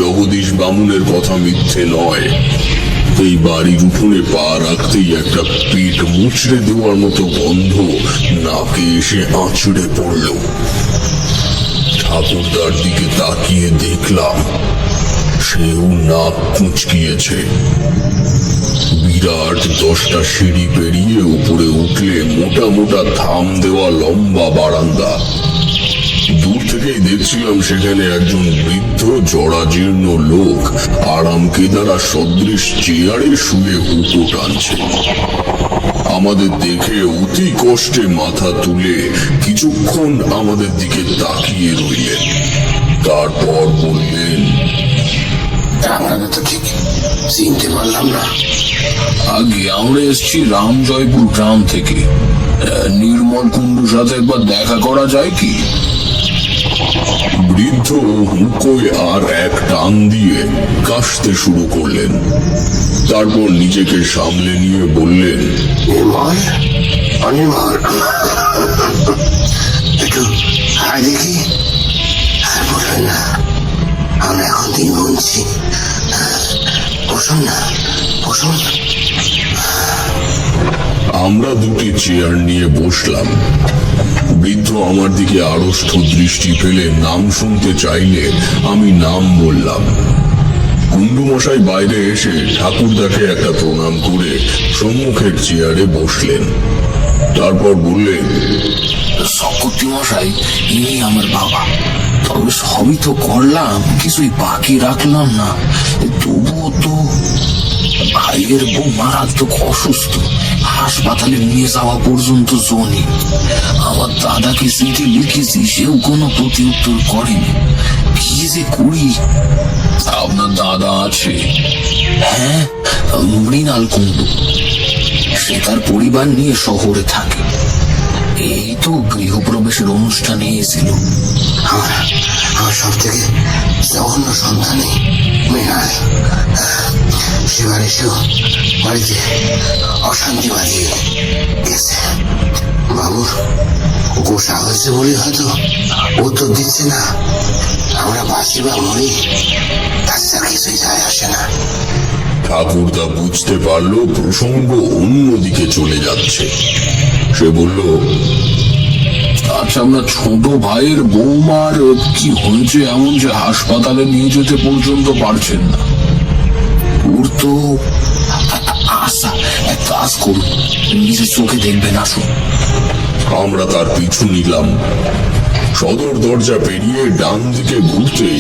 জগদীশ বামুনের কথা মিথ্যে নয়। এই বাড়ির উঠোনে পা রাখতেই একটা পেট মুচড়ে দেওয়ার মতো গন্ধ নাকে এসে আঁচড়ে পড়ল। ঠাকুরদার দিকে তাকিয়ে দেখলাম সেও নাক কুঁচকিয়েছে। বিরাট 10টা সিঁড়ি পেরিয়ে উপরে উঠলে মোটা মোটা থাম দেওয়া লম্বা বারান্দা। দূর থেকেই দেখছিলাম সেখানে একজন বৃদ্ধ জরাজীর্ণ লোক আরাম কেদারা সদৃশ চেয়ারে শুয়ে হুঁকো টানছে। আমাদের দেখে অতি কষ্টে মাথা তুলে কিছুক্ষণ আমাদের দিকে তাকিয়ে রইলেন, তারপর বললেন, আপনাকে তো ঠিক চিনতে পারলাম না। আগে আমরা এসেছি রামজয়পুর গ্রাম থেকে। নির্মল কুণ্ডুর সাথে একবার দেখা করা যায় কি? বৃদ্ধ হুঁকোয় আর এক টান দিয়ে কাশতে শুরু করলেন। তারপর নিজেকে সামলে নিয়ে বললেন, নির্মল, অনির্মল, একটু হায় দেখি। আর বলবেন না, আমরা এখন দিন গুনছি। বসুন না, বসুন। আমরা দুটি চেয়ার নিয়ে বসলাম। বৃদ্ধ আমার দিকে আড়ষ্ট দৃষ্টি ফেলে নাম শুনতে চাইলে আমি নাম বললাম। কুণ্ডু মশাই বাইরে এসে ঠাকুরদাকে একটা প্রণাম করে সম্মুখের চেয়ারে বসলেন। তারপর বললেন, চক্রবর্তী মশাই, ইনি আমার বাবা। তবে সবই তো করলাম, কিছুই বাকি রাখলাম না। তবুও তো ভাইয়ের বউ মারাত্মক অসুস্থ, হাসপাতালে নিয়ে যাওয়া পর্যন্ত জনি। আমার দাদাকে চিঠি লিখেছি, সেও কোনো প্রতি উত্তর করেনি। কি যে করি। আপনার দাদা আছে? হ্যাঁ, মৃণাল কুণ্ডু। সে তার পরিবার নিয়ে শহরে থাকে। এই তো গৃহপ্রবেশের অনুষ্ঠানে এসেছিল। আমার সব থেকে জঘন্য সন্তানই মৃণাল। সেবার এসেও বাড়িতে অশান্তি বাজিয়ে গেছে। বাবুর গোসা হয়েছে বলে হয়তো উত্তর দিচ্ছে না। আমরা বাঁচি বা মরি, তাছাড়া কিছুই যায় আসে না। ঠাকুরদা বুঝতে পারলো প্রসঙ্গ অন্যদিকে চলে যাচ্ছে। সে বলল, আচ্ছা, আমরা ছোট ভাইয়ের বৌমার কি হয়েছে এমন যে হাসপাতালে নিয়ে যেতে পর্যন্ত পারছেন না? ওর তো আশা, এক কাজ করুন, নিজের চোখে দেখবেন, আসুন। আমরা তার পিছু নিলাম। সদর দরজা পেরিয়ে ডান দিকে ঘুরতেই